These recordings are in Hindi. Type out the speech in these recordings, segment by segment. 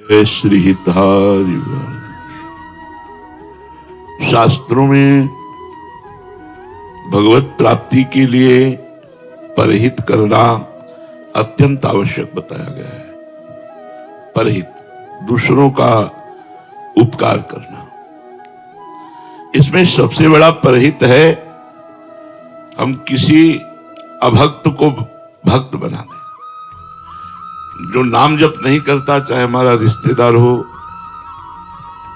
जय श्री हितहारी। शास्त्रों में भगवत प्राप्ति के लिए परहित करना अत्यंत आवश्यक बताया गया है। परहित, दूसरों का उपकार करना, इसमें सबसे बड़ा परहित है हम किसी अभक्त को भक्त बना दें। जो नाम जप नहीं करता, चाहे हमारा रिश्तेदार हो,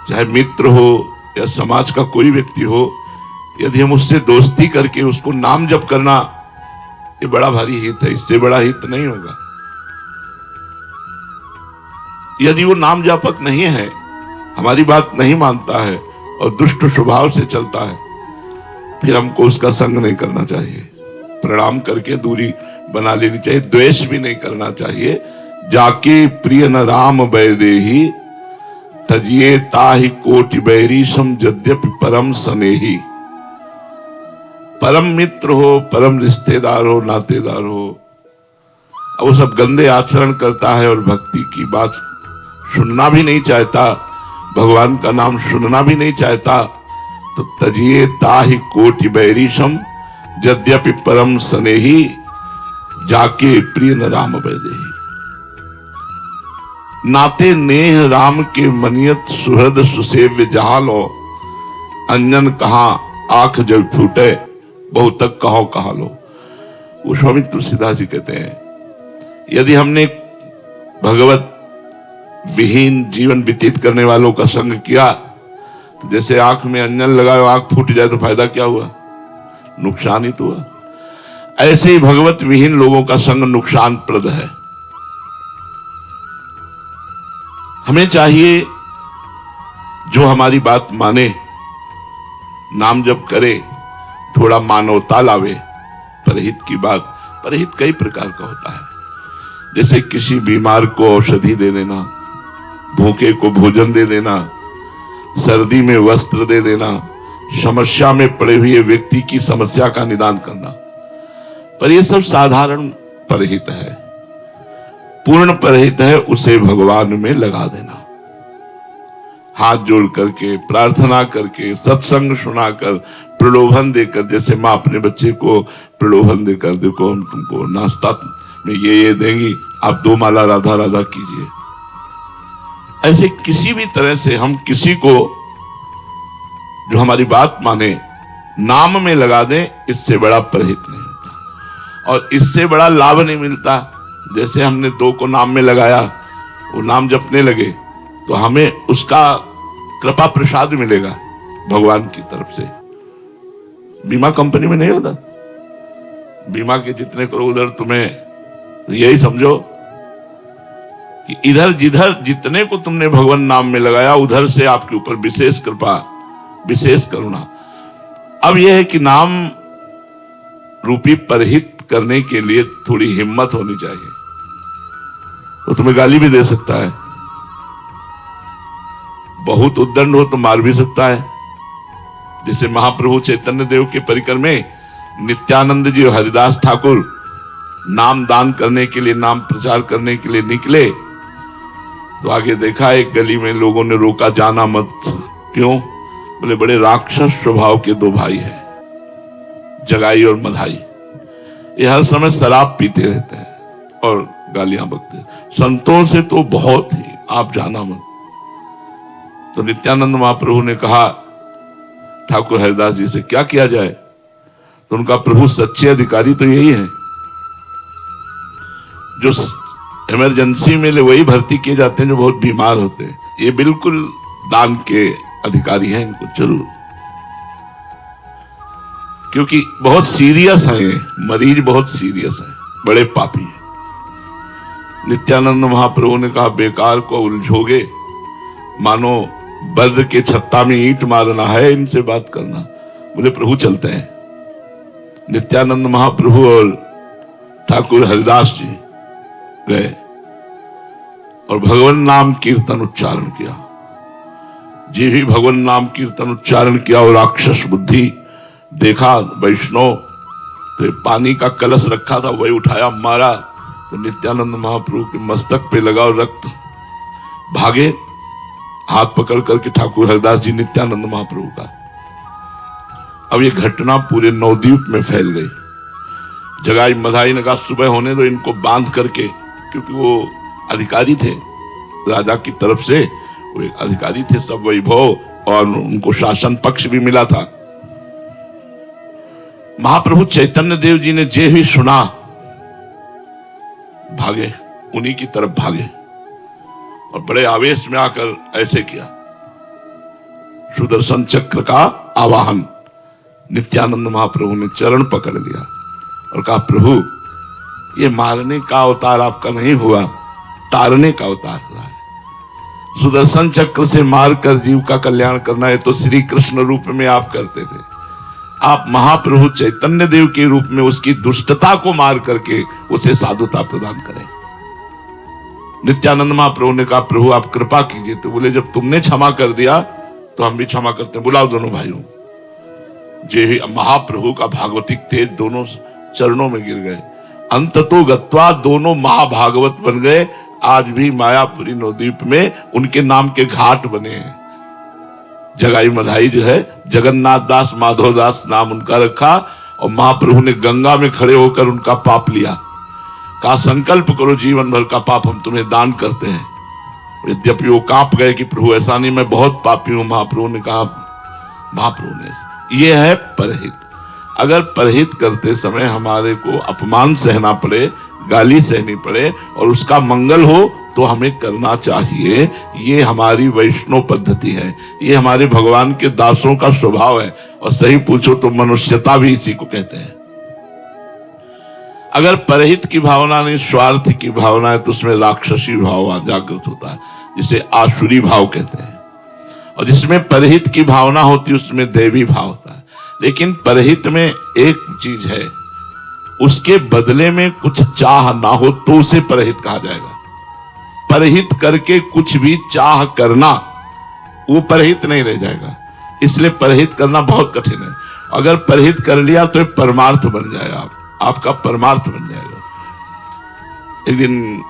चाहे मित्र हो या समाज का कोई व्यक्ति हो, यदि हम उससे दोस्ती करके उसको नाम जप करना, ये बड़ा भारी हित है। इससे बड़ा हित नहीं होगा। यदि वो नाम जापक नहीं है, हमारी बात नहीं मानता है और दुष्ट स्वभाव से चलता है, फिर हमको उसका संग नहीं करना चाहिए। प्रणाम करके दूरी बना लेनी चाहिए। द्वेष भी नहीं करना चाहिए। जाके प्रिय न राम बैदेही, तजिए ताहि कोटि बैरी सम यद्यपि परम स्नेही। परम मित्र हो, परम रिश्तेदार हो, नातेदार हो, वो सब गंदे आचरण करता है और भक्ति की बात सुनना भी नहीं चाहता, भगवान का नाम सुनना भी नहीं चाहता, तो तजिए ताहि कोटि बैरी सम यद्यपि परम स्नेही, जाके प्रिय न राम बैदेही। नाते नेह राम के मनियत सुहृद सुसेव्य जहां लो, अंजन कहां आंख जब फूटे, बहुतक कहो कहां लो। वो स्वामी तुलसीदास जी कहते हैं, यदि हमने भगवत विहीन जीवन व्यतीत करने वालों का संग किया, तो जैसे आंख में अंजन लगाए आंख फूट जाए तो फायदा क्या हुआ? नुकसान ही तो हुआ। ऐसे ही भगवत विहीन लोगों का संग नुकसानप्रद है। हमें चाहिए जो हमारी बात माने, नाम जप करे, थोड़ा मानवता लावे। परहित की बात, परहित कई प्रकार का होता है। जैसे किसी बीमार को औषधि दे देना, भूखे को भोजन दे देना, सर्दी में वस्त्र दे देना, समस्या में पड़े हुए व्यक्ति की समस्या का निदान करना, पर यह सब साधारण परहित है। पूर्ण परहित है उसे भगवान में लगा देना। हाथ जोड़ करके, प्रार्थना करके, सत्संग सुनाकर, प्रलोभन देकर, जैसे माँ अपने बच्चे को प्रलोभन देकर, देखो हम तुमको नाश्ता में ये देंगी, आप 2 माला राधा राधा कीजिए। ऐसे किसी भी तरह से हम किसी को जो हमारी बात माने नाम में लगा दें, इससे बड़ा परहित नहीं होता और इससे बड़ा लाभ नहीं मिलता। जैसे हमने 2 को नाम में लगाया, वो नाम जपने लगे, तो हमें उसका कृपा प्रसाद मिलेगा भगवान की तरफ से। बीमा कंपनी में नहीं होता, बीमा के जितने करो उधर तुम्हें यही समझो कि इधर जिधर जितने को तुमने भगवान नाम में लगाया, उधर से आपके ऊपर विशेष कृपा, विशेष करुणा। अब यह है कि नाम रूपी परहित करने के लिए थोड़ी हिम्मत होनी चाहिए। वो तुम्हें गाली भी दे सकता है, बहुत उद्दंड हो तो मार भी सकता है। जैसे महाप्रभु चैतन्य देव के परिकर में नित्यानंद जी और हरिदास ठाकुर नाम दान करने के लिए, नाम प्रचार करने के लिए निकले, तो आगे देखा एक गली में लोगों ने रोका, जाना मत। क्यों? बोले बड़े राक्षस स्वभाव के 2 भाई हैं, जगाई और मधाई। ये हर समय शराब पीते रहते हैं और गालियां बकते हैं। संतों से तो बहुत ही, आप जाना मत। तो नित्यानंद महाप्रभु ने कहा ठाकुर हरिदास जी से, क्या किया जाए? तो उनका, प्रभु सच्चे अधिकारी तो यही है, जो इमरजेंसी में वही भर्ती किए जाते हैं जो बहुत बीमार होते हैं। ये बिल्कुल दान के अधिकारी हैं, इनको जरूर, क्योंकि बहुत सीरियस है ये मरीज, बहुत सीरियस है, बड़े पापी है। नित्यानंद महाप्रभु ने कहा, बेकार को उलझोगे, मानो बद्र के छत्ता में ईंट मारना है इनसे बात करना। बोले प्रभु चलते हैं। नित्यानंद महाप्रभु और ठाकुर हरिदास जी गए और भगवान नाम कीर्तन उच्चारण किया। जी भी भगवान नाम कीर्तन उच्चारण किया और राक्षस बुद्धि देखा वैष्णव, तो पानी का कलश रखा था वही उठाया, मारा, तो नित्यानंद महाप्रभु के मस्तक पे लगा और रक्त भागे, हाथ पकड़ करके ठाकुर हरिदास जी नित्यानंद महाप्रभु का। अब ये घटना पूरे नवद्वीप में फैल गई। जगाई मधाई ने कहा सुबह होने दो इनको बांध करके, क्योंकि वो अधिकारी थे राजा की तरफ से, वो एक अधिकारी थे, सब वैभव और उनको शासन पक्ष भी मिला था। महाप्रभु चैतन्य देव जी ने जे ही सुना भागे, उन्हीं की तरफ भागे और बड़े आवेश में आकर ऐसे किया, सुदर्शन चक्र का आवाहन। नित्यानंद महाप्रभु ने चरण पकड़ लिया और कहा प्रभु ये मारने का अवतार आपका नहीं हुआ, तारने का अवतार हुआ है। सुदर्शन चक्र से मारकर जीव का कल्याण करना है तो श्री कृष्ण रूप में आप करते थे, आप महाप्रभु चैतन्य देव के रूप में उसकी दुष्टता को मार करके उसे साधुता प्रदान करें। नित्यानंद महाप्रभु ने कहा प्रभु आप कृपा कीजिए। तो बोले जब तुमने क्षमा कर दिया तो हम भी क्षमा करते हैं, बुलाओ दोनों भाइयों। जे महाप्रभु का भागवतिक तेज दोनों चरणों में गिर गए। अंततो गत्वा दोनों महाभागवत बन गए। आज भी मायापुरी नवद्वीप में उनके नाम के घाट बने हैं। जगाई मधाई जो है जगन्नाथ दास माधव दास नाम उनका रखा और महाप्रभु ने गंगा में खड़े होकर उनका पाप लिया, कहा संकल्प करो जीवन भर का पाप हम तुम्हें दान करते हैं। यद्यपि वो कांप गए कि प्रभु ऐसा नहीं, मैं बहुत पापी हूं। महाप्रभु ने कहा, महाप्रभु ने ये है परहित। अगर परहित करते समय हमारे को अपमान सहना पड़े, गाली सहनी पड़े और उसका मंगल हो तो हमें करना चाहिए। ये हमारी वैष्णव पद्धति है, ये हमारे भगवान के दासों का स्वभाव है। और सही पूछो तो मनुष्यता भी इसी को कहते हैं। अगर परहित की भावना नहीं स्वार्थ की भावना है तो उसमें राक्षसी भाव जागृत होता है, जिसे आसुरी भाव कहते हैं। और जिसमें परहित की भावना होती है उसमें दैवी भाव होता है। लेकिन परहित में एक चीज है, उसके बदले में कुछ चाह ना हो तो उसे परहित कहा जाएगा। परहित करके कुछ भी चाह करना वो परहित नहीं रह जाएगा। इसलिए परहित करना बहुत कठिन है। अगर परहित कर लिया तो परमार्थ बन जाएगा, आपका परमार्थ बन जाएगा। एक दिन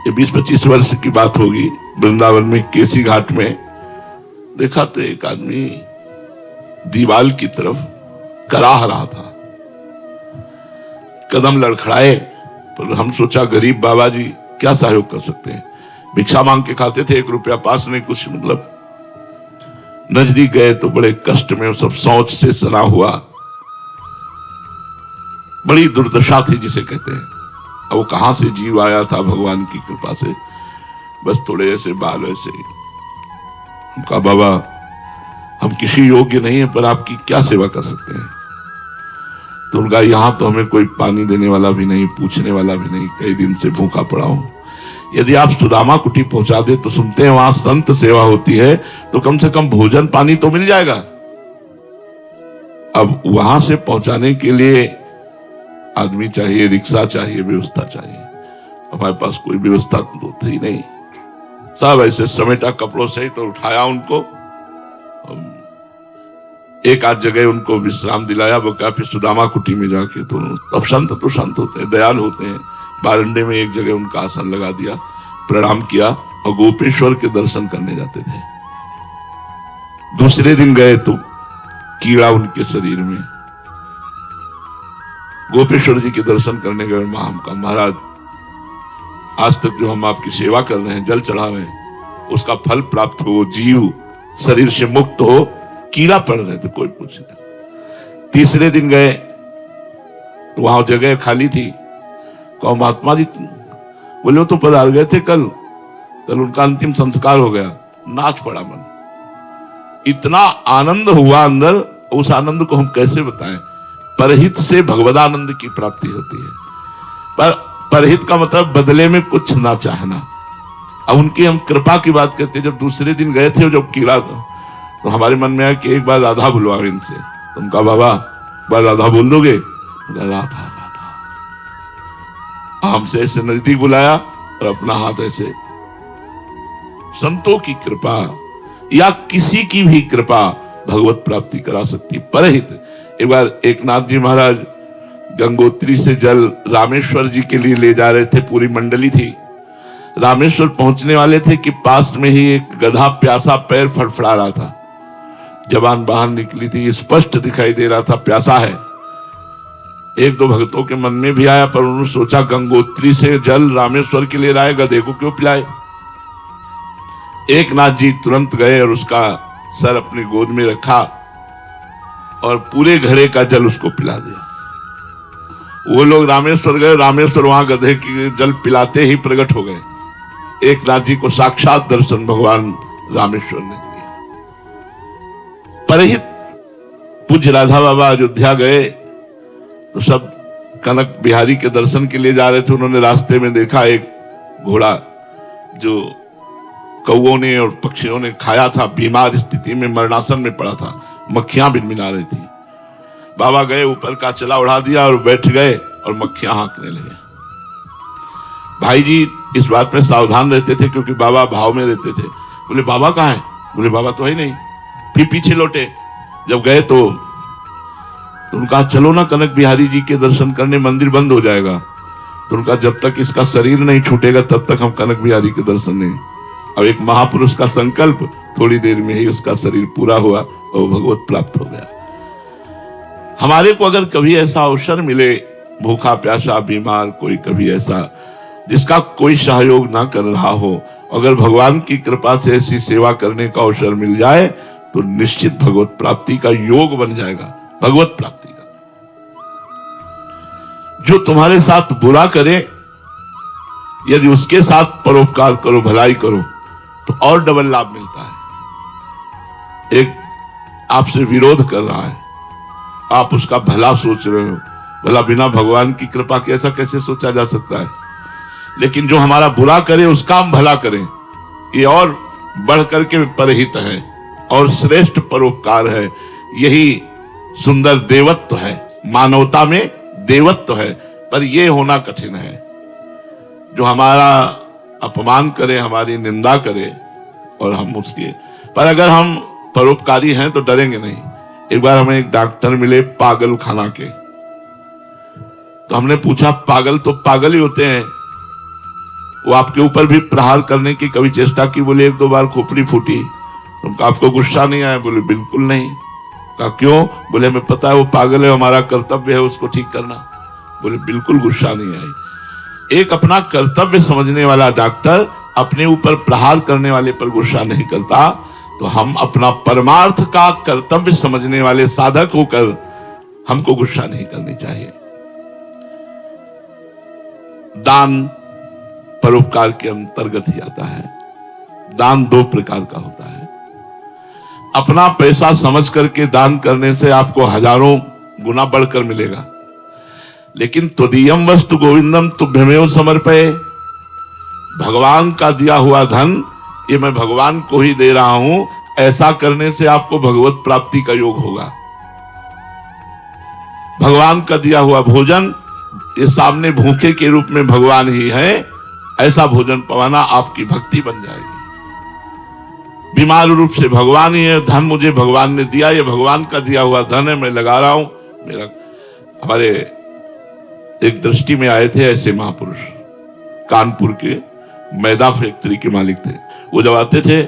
ये 20-25 वर्ष की बात होगी, वृंदावन में केसी घाट में देखा तो एक आदमी दीवाल की तरफ कराह रहा था। कदम लड़खड़ाए, पर हम सोचा गरीब बाबा जी क्या सहयोग कर सकते हैं। भिक्षा मांग के खाते थे, 1 रुपया पास नहीं, कुछ मतलब। नजदीक गए तो बड़े कष्ट में सब सोच से सना हुआ, बड़ी दुर्दशा थी जिसे कहते हैं। अब वो कहां से जीव आया था भगवान की कृपा से, बस थोड़े ऐसे बाल ऐसे। उनका बाबा हम किसी योग्य नहीं है पर आपकी क्या सेवा कर सकते हैं। तो उनका यहां तो हमें कोई पानी देने वाला भी नहीं, पूछने वाला भी नहीं, कई दिन से भूखा पड़ा हूं। यदि आप सुदामा कुटी पहुंचा दे तो सुनते हैं वहां संत सेवा होती है, तो कम से कम भोजन पानी तो मिल जाएगा। अब वहां से पहुंचाने के लिए आदमी चाहिए, रिक्शा चाहिए, व्यवस्था चाहिए। हमारे पास कोई व्यवस्था तो थी नहीं, सब ऐसे समेटा कपड़ों से ही तो उठाया उनको। एक आध जगह उनको विश्राम दिलाया, वो क्या फिर सुदामा कुटी में जाके। तो अब संत तो संत होते हैं, दयाल होते हैं। बारंडे में एक जगह उनका आसन लगा दिया, प्रणाम किया और गोपेश्वर के दर्शन करने जाते थे। दूसरे दिन गए तो कीड़ा उनके शरीर में। गोपेश्वर जी के दर्शन करने गए, हम का महाराज आज तक जो हम आपकी सेवा कर रहे हैं, जल चढ़ा रहे हैं, उसका फल प्राप्त हो, जीव शरीर से मुक्त हो, कीड़ा पड़ रहे थे, कोई पूछ नहीं। तीसरे दिन गए तो वहां जगह खाली थी। कहो महात्मा जी, बोले वो तो पधार गए थे कल उनका अंतिम संस्कार हो गया। नाच पड़ा मन, इतना आनंद हुआ अंदर, उस आनंद को हम कैसे बताएं। परहित से भगवदानंद की प्राप्ति होती है, पर परहित का मतलब बदले में कुछ ना चाहना। अब उनकी हम कृपा की बात करते, जब दूसरे दिन गए थे जब कीड़ा, तो हमारे मन में आया कि एक बार राधा बुलवाओ इनसे। तो उनका बाबा बार राधा बोल दोगे? राधा राधा। हमसे ऐसे नजदीक बुलाया और अपना हाथ ऐसे। संतों की कृपा या किसी की भी कृपा भगवत प्राप्ति करा सकती। परहित, एक बार एकनाथ जी महाराज गंगोत्री से जल रामेश्वर जी के लिए ले जा रहे थे, पूरी मंडली थी। रामेश्वर पहुंचने वाले थे कि पास में ही एक गधा प्यासा पैर फड़फड़ा रहा था। जवान बाहर निकली थी, स्पष्ट दिखाई दे रहा था प्यासा है। एक दो भक्तों के मन में भी आया, पर उन्होंने सोचा गंगोत्री से जल रामेश्वर के लिए लाए, गधे को क्यों पिलाए। एक नाथ जी तुरंत गए और उसका सर अपनी गोद में रखा और पूरे घड़े का जल उसको पिला दिया। वो लोग रामेश्वर गए, रामेश्वर वहां गधे की जल पिलाते ही प्रकट हो गए। एक नाथ जी को साक्षात दर्शन भगवान रामेश्वर ने दिया। परहित पूज्य राधा बाबा अयोध्या गए तो सब कनक बिहारी के दर्शन के लिए जा रहे थे। उन्होंने रास्ते में देखा एक घोड़ा जो कौओं ने और पक्षियों ने खाया था, बीमार स्थिति में मरणासन में पड़ा था, मक्खियां भिनभिना रही थी। बाबा गए, ऊपर का चला उड़ा दिया और बैठ गए और मक्खियां हाँकने लगे। भाई जी इस बात में सावधान रहते थे क्योंकि बाबा भाव में रहते थे। बोले बाबा कहाँ है? बोले बाबा तो है नहीं। फिर पीछे लौटे, जब गए तो उनका चलो ना कनक बिहारी जी के दर्शन करने, मंदिर बंद हो जाएगा। तो उनका जब तक इसका शरीर नहीं छूटेगा तब तक हम कनक बिहारी के दर्शन नहीं। अब एक महापुरुष का संकल्प, थोड़ी देर में ही उसका शरीर पूरा हुआ और भगवत प्राप्त हो गया। हमारे को अगर कभी ऐसा अवसर मिले, भूखा प्यासा बीमार कोई कभी ऐसा जिसका कोई सहयोग ना कर रहा हो, अगर भगवान की कृपा से ऐसी सेवा करने का अवसर मिल जाए तो निश्चित भगवत प्राप्ति का योग बन जाएगा। भगवत प्राप्ति का जो तुम्हारे साथ बुरा करे, यदि उसके साथ परोपकार करो, भलाई करो तो और डबल लाभ मिलता है। एक आपसे विरोध कर रहा है, आप उसका भला सोच रहे हो, भला बिना भगवान की कृपा के ऐसा कैसे सोचा जा सकता है। लेकिन जो हमारा बुरा करे उसका हम भला करें, ये और बढ़ करके परहित है और श्रेष्ठ परोपकार है। यही सुंदर देवत्व है, मानवता में देवत्व है। पर यह होना कठिन है, जो हमारा अपमान करे, हमारी निंदा करे और हम उसके, पर अगर हम परोपकारी हैं तो डरेंगे नहीं। एक बार हमें एक डॉक्टर मिले पागल खाना के, तो हमने पूछा पागल तो पागल ही होते हैं, वो आपके ऊपर भी प्रहार करने की कभी चेष्टा की? बोले एक दो बार खोपड़ी फूटी। तो आपको गुस्सा नहीं आया? बोले बिल्कुल नहीं। कहा क्यों? बोले हमें पता है वो पागल है, हमारा कर्तव्य है उसको ठीक करना। बोले बिल्कुल गुस्सा नहीं आई। एक अपना कर्तव्य समझने वाला डॉक्टर अपने ऊपर प्रहार करने वाले पर गुस्सा नहीं करता, तो हम अपना परमार्थ का कर्तव्य समझने वाले साधक होकर हमको गुस्सा नहीं करनी चाहिए। दान परोपकार के अंतर्गत ही आता है। दान दो प्रकार का होता है। अपना पैसा समझ करके दान करने से आपको हजारों गुना बढ़कर मिलेगा, लेकिन त्वदीयम वस्तु गोविंदम तुभ्यमेव समर्पये, भगवान का दिया हुआ धन ये मैं भगवान को ही दे रहा हूं, ऐसा करने से आपको भगवत प्राप्ति का योग होगा। भगवान का दिया हुआ भोजन ये सामने भूखे के रूप में भगवान ही है, ऐसा भोजन पवाना आपकी भक्ति बन जाएगी। बीमार रूप से भगवान ही है, धन मुझे भगवान ने दिया, ये भगवान का दिया हुआ धन है, मैं लगा रहा हूं। मेरा हमारे एक दृष्टि में आए थे ऐसे महापुरुष, कानपुर के मैदा फैक्ट्री के मालिक थे। वो जब आते थे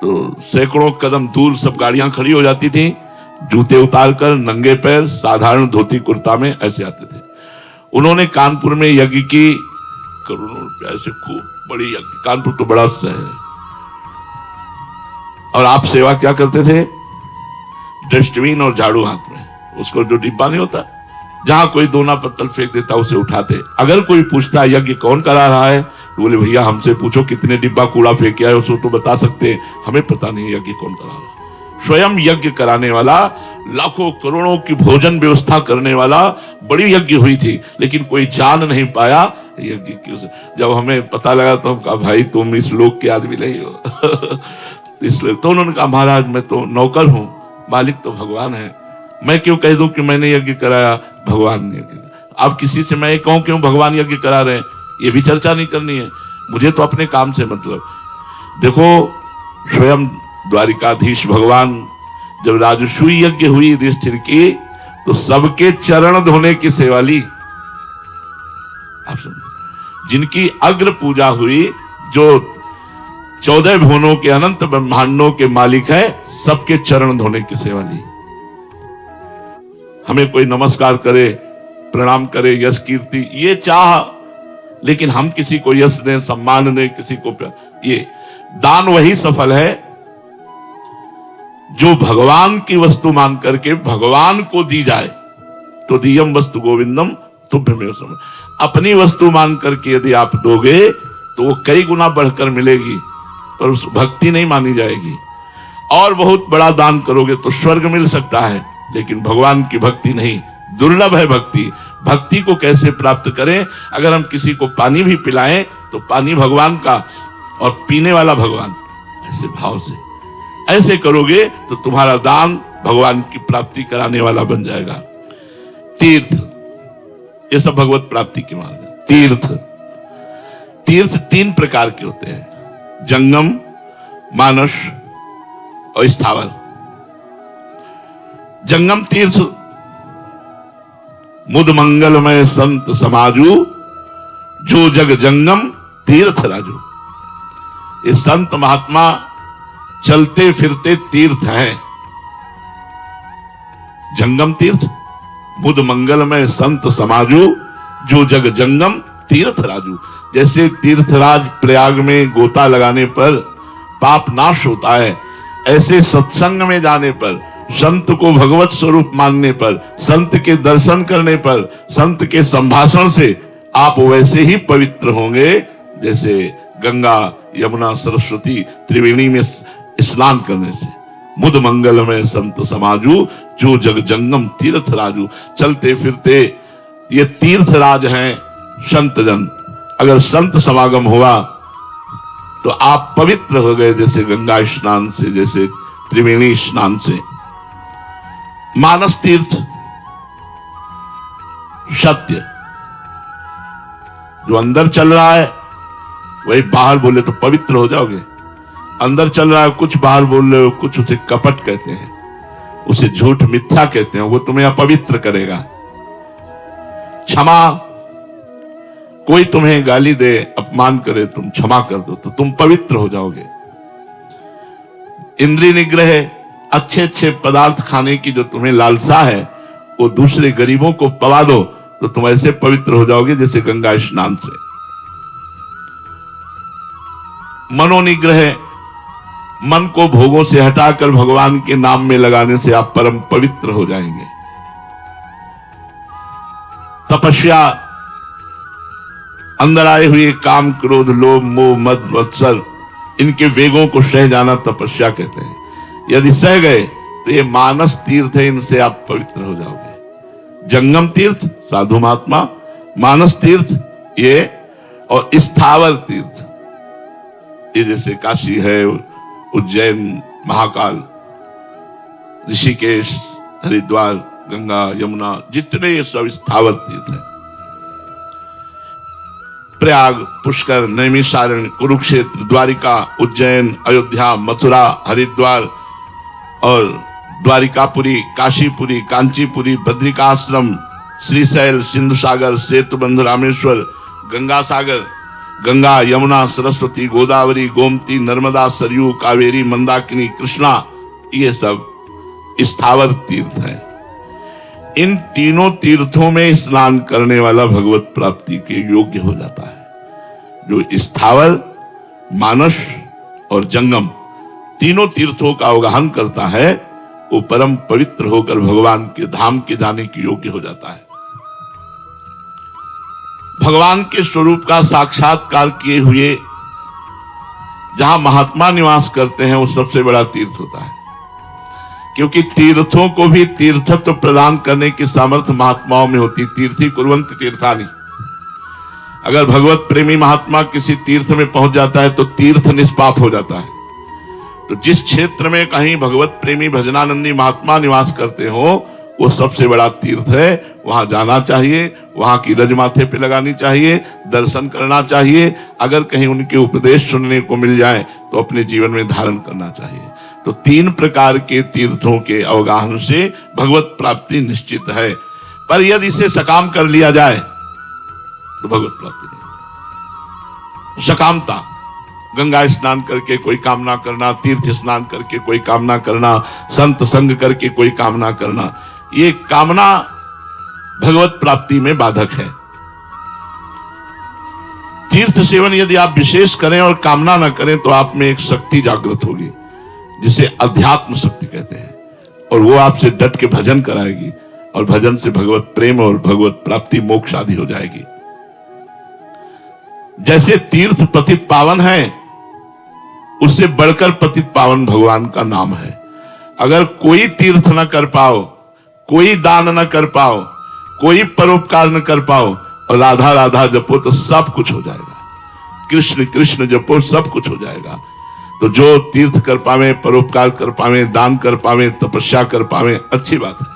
तो सैकड़ों कदम दूर सब गाड़ियां खड़ी हो जाती थी, जूते उतारकर नंगे पैर साधारण धोती कुर्ता में ऐसे आते थे। उन्होंने कानपुर में यज्ञ की, करोड़ों रुपया ऐसे खूब बड़ी यज्ञ, कानपुर तो बड़ा शहर है। और आप सेवा क्या करते थे? डस्टबिन और झाड़ू हाथ में, उसको जो डिब्बा नहीं होता जहां कोई दोना पत्तल फेंक देता उसे उठाते। अगर कोई पूछता यज्ञ कौन करा रहा है, तो बोले भैया हमसे पूछो कितने डिब्बा कूड़ा फेंके आए, उसको तो बता सकते, हमें पता नहीं यज्ञ कौन करा रहा है। स्वयं यज्ञ कराने वाला, लाखों करोड़ों की भोजन व्यवस्था करने वाला, बड़ी यज्ञ हुई थी, लेकिन कोई जान नहीं पाया यज्ञ क्यों से। जब हमें पता लगा तो हम कहा भाई तुम इस लोक के आदमी नहीं हो। इसलिए तो उन्होंने कहा महाराज मैं तो नौकर हूं, मालिक तो भगवान है, मैं क्यों कह दूं कि मैंने यज्ञ कराया, भगवान ने। अब किसी से मैं कहूं क्यों भगवान यज्ञ करा रहे हैं, ये भी चर्चा नहीं करनी है, मुझे तो अपने काम से मतलब। देखो स्वयं द्वारिकाधीश भगवान जब राजसूय यज्ञ हुई युधिष्ठिर की, तो सबके चरण धोने की सेवा ली। आप सुन, जिनकी अग्र पूजा हुई जो 14 भुवनों के अनंत ब्रह्मांडों के मालिक है, सबके चरण धोने की सेवा ली। हमें कोई नमस्कार करे, प्रणाम करे, यश कीर्ति ये चाह, लेकिन हम किसी को यश दें, सम्मान दें, किसी को ये दान वही सफल है जो भगवान की वस्तु मान करके भगवान को दी जाए। तो दियम वस्तु गोविंदम तुभ्यमेव समय, अपनी वस्तु मान करके यदि आप दोगे तो वो कई गुना बढ़कर मिलेगी, पर उस भक्ति नहीं मानी जाएगी। और बहुत बड़ा दान करोगे तो स्वर्ग मिल सकता है, लेकिन भगवान की भक्ति नहीं, दुर्लभ है भक्ति। भक्ति को कैसे प्राप्त करें? अगर हम किसी को पानी भी पिलाएं तो पानी भगवान का और पीने वाला भगवान, ऐसे भाव से ऐसे करोगे तो तुम्हारा दान भगवान की प्राप्ति कराने वाला बन जाएगा। तीर्थ, ये सब भगवत प्राप्ति के मार्ग है। तीर्थ, तीर्थ 3 प्रकार के होते हैं, जंगम, मानस और स्थावर। जंगम तीर्थ, मुद मंगलमय संत समाजू, जो जग जंगम तीर्थ राजू। ये संत महात्मा चलते फिरते तीर्थ हैं। जंगम तीर्थ, मुद मंगलमय संत समाजू, जो जग जंगम तीर्थ राजू। जैसे तीर्थराज प्रयाग में गोता लगाने पर पाप नाश होता है, ऐसे सत्संग में जाने पर, संत को भगवत स्वरूप मानने पर, संत के दर्शन करने पर, संत के संभाषण से आप वैसे ही पवित्र होंगे जैसे गंगा, यमुना, सरस्वती, त्रिवेणी में स्नान करने से। मुद मंगलमय संत समाजू, जो जग जंगम तीर्थ राजू। चलते फिरते ये तीर्थराज हैं संत जन। अगर संत समागम हुआ तो आप पवित्र हो गए, जैसे गंगा स्नान से, जैसे त्रिवेणी स्नान से। मानस तीर्थ, सत्य, जो अंदर चल रहा है वही बाहर बोले तो पवित्र हो जाओगे। अंदर चल रहा है कुछ, बाहर बोल रहे हो कुछ, उसे कपट कहते हैं, उसे झूठ मिथ्या कहते हैं, वो तुम्हें अपवित्र करेगा। क्षमा, कोई तुम्हें गाली दे, अपमान करे, तुम क्षमा कर दो तो तुम पवित्र हो जाओगे। इंद्रिय निग्रह, अच्छे अच्छे पदार्थ खाने की जो तुम्हें लालसा है वो दूसरे गरीबों को पवा दो तो तुम ऐसे पवित्र हो जाओगे जैसे गंगा स्नान से। मनोनिग्रह, मन को भोगों से हटाकर भगवान के नाम में लगाने से आप परम पवित्र हो जाएंगे। तपस्या, अंदर आए हुए काम, क्रोध, लोभ, मोह, मद, मत्सर, इनके वेगों को सह जाना तपस्या कहते हैं। यदि सह गए तो ये मानस तीर्थ है, इनसे आप पवित्र हो जाओगे। जंगम तीर्थ साधु महात्मा, मानस तीर्थ ये, और स्थावर तीर्थ ये जैसे काशी है, उज्जैन, महाकाल, ऋषिकेश, हरिद्वार, गंगा, यमुना, जितने ये सब स्थावर तीर्थ हैं। प्रयाग, पुष्कर, नैमिषारण्य, कुरुक्षेत्र, द्वारिका, उज्जैन, अयोध्या, मथुरा, हरिद्वार और द्वारिकापुरी, काशीपुरी, कांचीपुरी, बद्रिकाश्रम, श्रीशैल, सिंधु सागर, सेतुबंध, रामेश्वर, गंगा सागर, गंगा, यमुना, सरस्वती, गोदावरी, गोमती, नर्मदा, सरयू, कावेरी, मंदाकिनी, कृष्णा, ये सब स्थावर तीर्थ हैं। इन तीनों तीर्थों में स्नान करने वाला भगवत प्राप्ति के योग्य हो जाता है। जो स्थावर, मानस और जंगम तीनों तीर्थों का अवगाहन करता है वो परम पवित्र होकर भगवान के धाम के जाने के योग्य हो जाता है। भगवान के स्वरूप का साक्षात्कार किए हुए जहां महात्मा निवास करते हैं वो सबसे बड़ा तीर्थ होता है, क्योंकि तीर्थों को भी तीर्थत्व प्रदान करने की सामर्थ्य महात्माओं में होती। तीर्थी कुर्वन्ति तीर्थानि। अगर भगवत प्रेमी महात्मा किसी तीर्थ में पहुंच जाता है तो तीर्थ निष्पाप हो जाता है। तो जिस क्षेत्र में कहीं भगवत प्रेमी भजनानंदी महात्मा निवास करते हो वो सबसे बड़ा तीर्थ है, वहां जाना चाहिए, वहां की रज माथे पे लगानी चाहिए, दर्शन करना चाहिए। अगर कहीं उनके उपदेश सुनने को मिल जाए तो अपने जीवन में धारण करना चाहिए। तो 3 प्रकार के तीर्थों के अवगाहन से भगवत प्राप्ति निश्चित है, पर यदि इसे सकाम कर लिया जाए तो भगवत प्राप्ति नहीं। सकामता, गंगा स्नान करके कोई कामना करना, तीर्थ स्नान करके कोई कामना करना, संत संग करके कोई कामना करना, ये कामना भगवत प्राप्ति में बाधक है। तीर्थ सेवन यदि आप विशेष करें और कामना न करें तो आप में एक शक्ति जागृत होगी जिसे अध्यात्म शक्ति कहते हैं, और वो आपसे डट के भजन कराएगी और भजन से भगवत प्रेम और भगवत प्राप्ति मोक्ष आदि हो जाएगी। जैसे तीर्थ पतित पावन है, उससे बढ़कर पतित पावन भगवान का नाम है। अगर कोई तीर्थ न कर पाओ, कोई दान न कर पाओ, कोई परोपकार न कर पाओ और राधा राधा जपो तो सब कुछ हो जाएगा। कृष्ण कृष्ण जपो सब कुछ हो जाएगा। तो जो तीर्थ कर पावे, परोपकार कर पावे, दान कर पावे, तपस्या कर पावे, अच्छी बात है।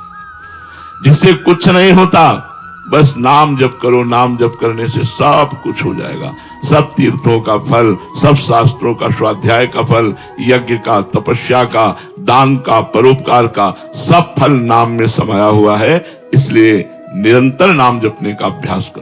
जिससे कुछ नहीं होता, बस नाम जप करो, नाम जप करने से सब कुछ हो जाएगा। सब तीर्थों का फल, सब शास्त्रों का स्वाध्याय का फल, यज्ञ का, तपस्या का, दान का, परोपकार का, सब फल नाम में समाया हुआ है। इसलिए निरंतर नाम जपने का अभ्यास करो।